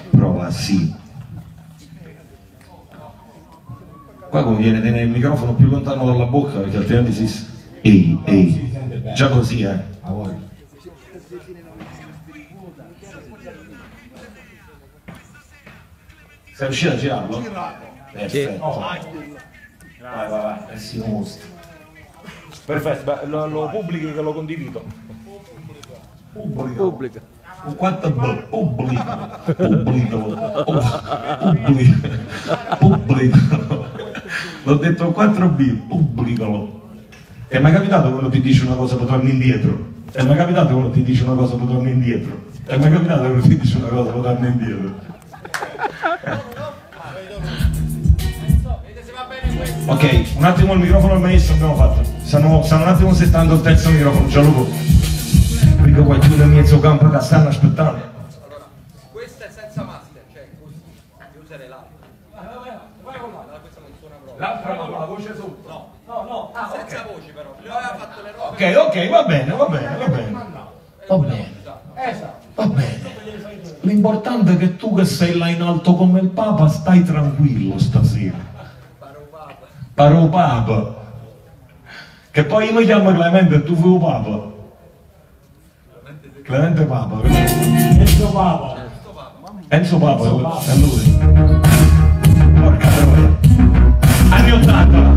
Prova, sì. Qua conviene tenere il microfono più lontano dalla bocca perché altrimenti si... Ehi, ehi, già così, a voi. Sei riuscito a girarlo? Perfetto. Vai, si mostra. Perfetto, lo pubblichi che lo condivido. Pubblica. Quanto pubblica. L'ho detto 4B, pubblicalo. È mai capitato quando ti dice una cosa poi torni indietro? È mai capitato quando ti dice una cosa poi torni indietro? È mai capitato quando ti dice una cosa poi torni indietro? Ok, un attimo il microfono al maestro abbiamo fatto. Stanno un attimo settando il terzo microfono, Gianluca. Perché qua giù nel mezzo campo che stanno aspettando. Allora, questa è senza master, cioè così. Io userei l'altra. Vai con l'altra, questa non suona proprio. L'altra con la voce sotto? No. Senza voci però. Lui aveva fatto le robe. Ok, va bene. Va bene. L'importante è che tu che sei là in alto come il Papa stai tranquillo stasera. Paro Papa. Che poi io mi chiamo Clemente e tu fai un Papa. Clemente Papa. Enzo Papa, è lui. Porca troia. Anni 80,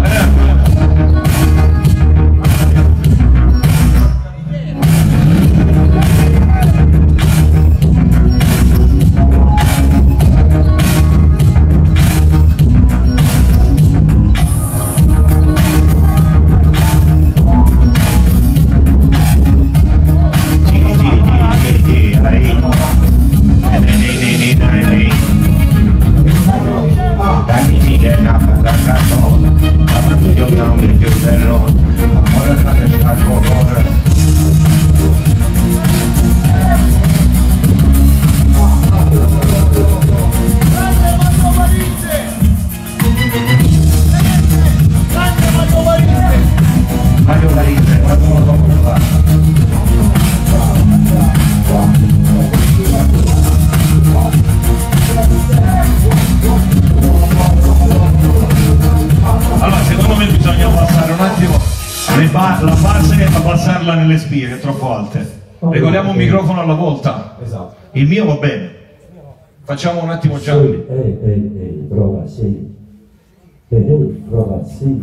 la base abbassarla nelle spie che è troppo alte. Regoliamo un microfono alla volta. Esatto. Il mio va bene. Facciamo un attimo già. Ehi, prova, sì. Ehi, prova, sì.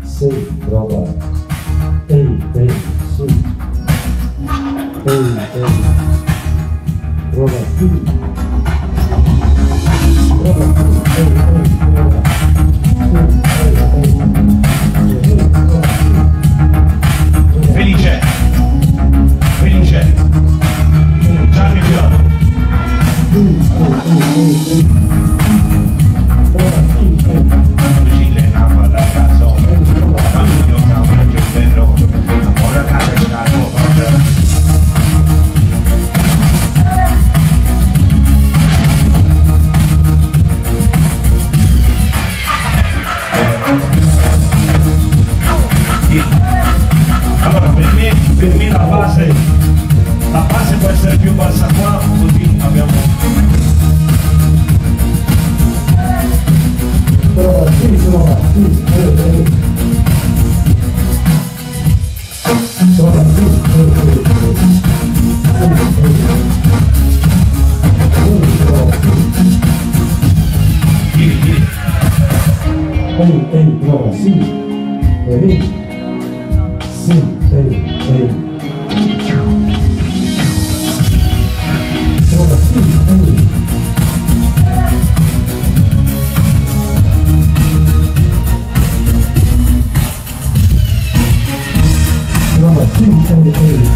Sì, prova. Ehi, sì. Ehi, prova, sì. Prova, Felice. Gianni Piano. Allora per me la base può essere più bassa qua, così abbiamo... Prova,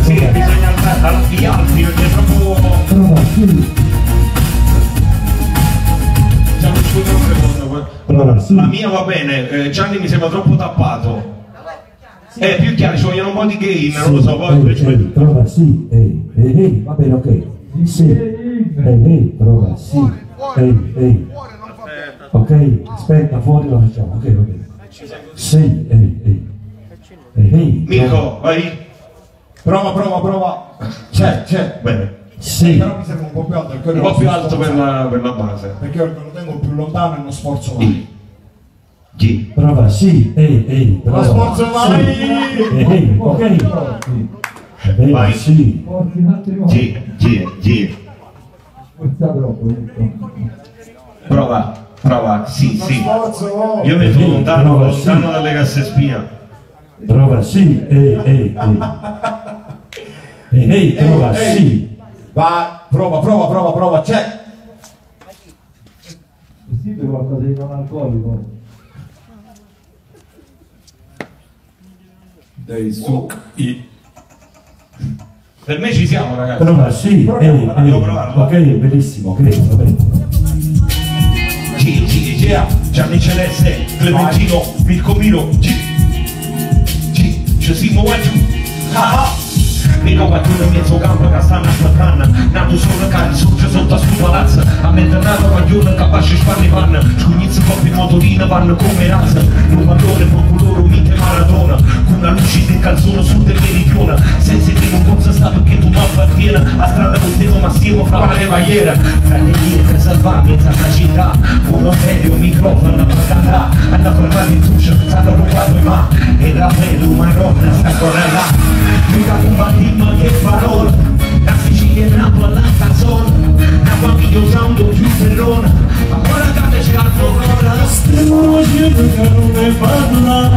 Sì, bisogna alzare gli altri perché è troppo... Scusa un secondo. La mia va bene, Gianni mi sembra troppo tappato. Più chiaro, ci vogliono un po' di gain, non lo so, poi... Prova, sì, va bene, ok. Sì, prova, sì, ok, aspetta, fuori lo facciamo, ok, va bene. Sì, Mirko, vai. Prova. C'è, bene. Sì. Però mi sembra un po' più alto perché Un po' più alto per la base. perché io lo tengo più lontano e non sforzo mai. G. Prova, sì, ehi, Non prova. sforzo mai! Ehi, ok. Bene, Vai. sì. G. Prova, sì. Sforzo! Io metto lontano Prova, sì. dalle casse spia. Prova, sì, ehi, prova, Ehi. sì. Vai, prova, c'è! Possibile qualcosa di non alcolico? Dei succhi. Per me ci siamo, ragazzi. Prova, sì, ehi, Devo provarlo. ok, bellissimo, ok, va bene. G, Gianni Celeste, Clementino, Mirko Miro, G, ci siamo giù. Vedo qualcuno in mezzo campo che stanno aspettando. Nato solo cari, sorge sotto a sto palazzo. A mezzonato maglione, capace spanne panna. Scugnizzo coppi motorina, vanno come razza. Un valore, procurore, mite Maradona. Con una luce del calzone sul del meridione. Senza te non cosa sta perché tu mi appartiene. A strada con te ma stiamo fra le barriere. Fra le vie per salvarmi in tanta città. Uno serio, microfono, una pagata. Hanno fermato in tuccio, stanno rubato in mano. E la vedo maronna, sta correndo. Mica combattimmo che parola, la Sicilia è Napoli, la canzone, la famiglia usando più ferrona, ma ora che c'è la corona, Stiamo facendo che non ne parla.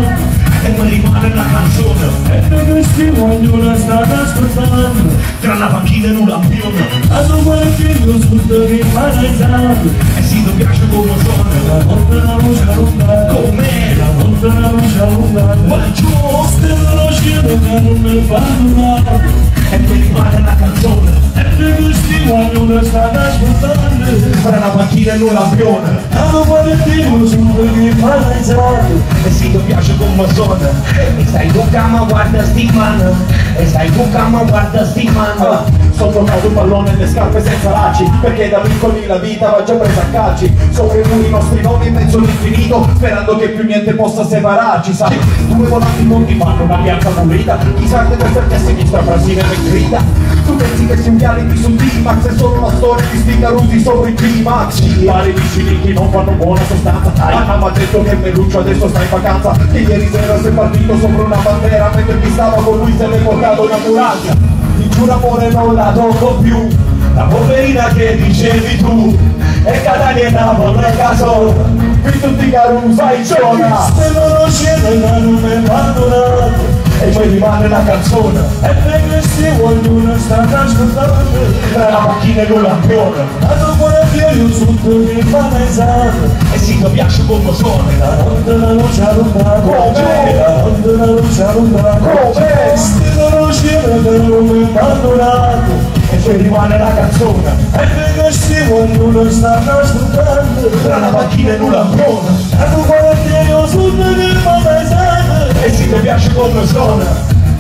e mi rimane la canzone, E perché stiamo ognuno sta ascoltando. tra la panchina e un lampione, Hanno qualcuno sotto che paralizzato. e si ti piace come sono, La notte la luce allungata. com'è, La notte la luce allungata. va giù, Stiamo facendo che non ne parla. e mi rimane la canzone, E perché stiamo ognuno sta ascoltando. tra la panchina e un lampione, Hanno qualcuno sotto che paralizzato. e si ti piace come sono, e stai tu cama guarda sti man, e stai tu cama guarda sti man. Sono tornato un pallone nelle scarpe senza lacci, perché da piccoli la vita va già presa a calci. Sopra i nostri nomi in mezzo all'infinito, sperando che più niente possa separarci, sai. Due volanti mondi fanno una piazza pulita, chissà che per te a sinistra Brasile mi grida. Tu pensi che sia un reality su D-Max, è solo una storia di sti carusi sopra i G-Max. I vari vicini non fanno buona sostanza. Anna mi ha detto che Meluccio adesso sta in vacanza, che ieri sera si è partito sopra una bandera, mentre chi stava con lui se l'è portato in ambulancia. Ti giuro amore non la tocco più, la poverina che dicevi tu, e Catania e Napoli a caso, qui tutti i carusa in zona. Stiamo facendo che non ne parla. E poi rimane la canzone, E perché stiamo ognuno sta ascoltando. tra la macchina e un lampione, Hanno qualcuno sotto che paralizzato. E si ti piace come sono, La notte la luce allungata. Come? La notte la luce allungata. Come? Stiamo facendo che non ne parla. e poi rimane la canzone, E perché stiamo ognuno sta ascoltando. tra la macchina e un lampione, Hanno qualcuno sotto che paralizzato. e se ti piace come suona,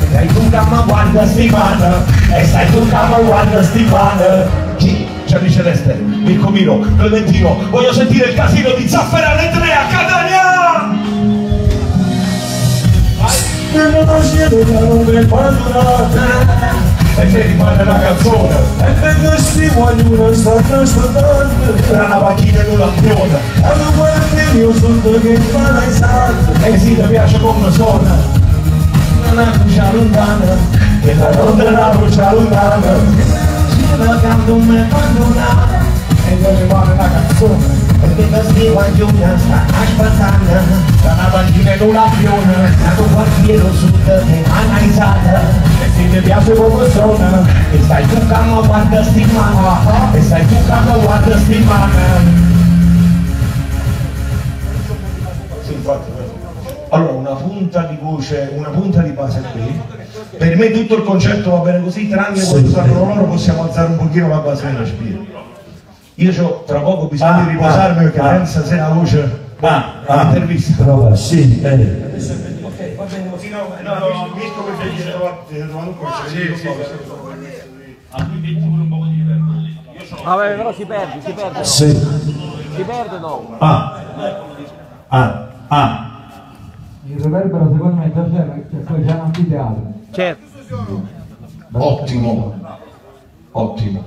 stai tu cama guarda sti man, e stai tu cama guarda sti man. Gianni Celeste, Mirko Miro, Clementino, voglio sentire il casino di Zafferano 3 a Catania! Stiamo facendo che non ne parla. e poi rimane la canzone, E perché stiamo ognuno sta ascoltando. tra la macchina e un lampione, Hanno qualcuno sotto che paralizzato. e se ti piace come suona, Non è brucia lontana, che la notte la brucia lontana, la canto me abbandonata, e poi rimane la canzone, perché da stiamo a Giulia sta aspettando, tra la macchina e un lampione, dato quartiere sud che analizzata, e se ti piace come suona, e stai tu cama guarda sti man, e stai tu cama guarda sti man. Sì, infatti. Allora, una punta di voce, una punta di base qui. Per me tutto il concetto va bene così, tranne quando saranno loro possiamo alzare un pochino la base della spina. Io c'ho tra poco bisogno di riposarmi perché pensa se la voce intervista. Prova, sì, Ok, va bene così, no, Mirko preferisce trovare un concetto. A lui devi pure un po' di livello. Io sono Vabbè, però si perde, no? sì. Si perde no? Il reverbero secondo me già c'è, poi c'è un anfiteatro. Certo. ottimo, Ottimo.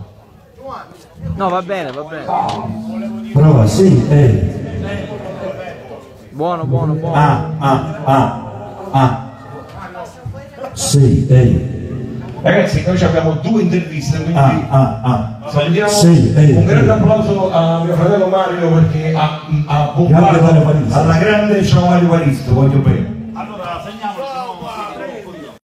No, va bene, va bene. Prova, sì, Buono, buono, buono. Sì, Ragazzi, noi abbiamo 2 interviste, quindi salutiamo Sì, un grande applauso a mio fratello Mario perché ha bombato alla grande ciao Mario Varisto, voglio bene.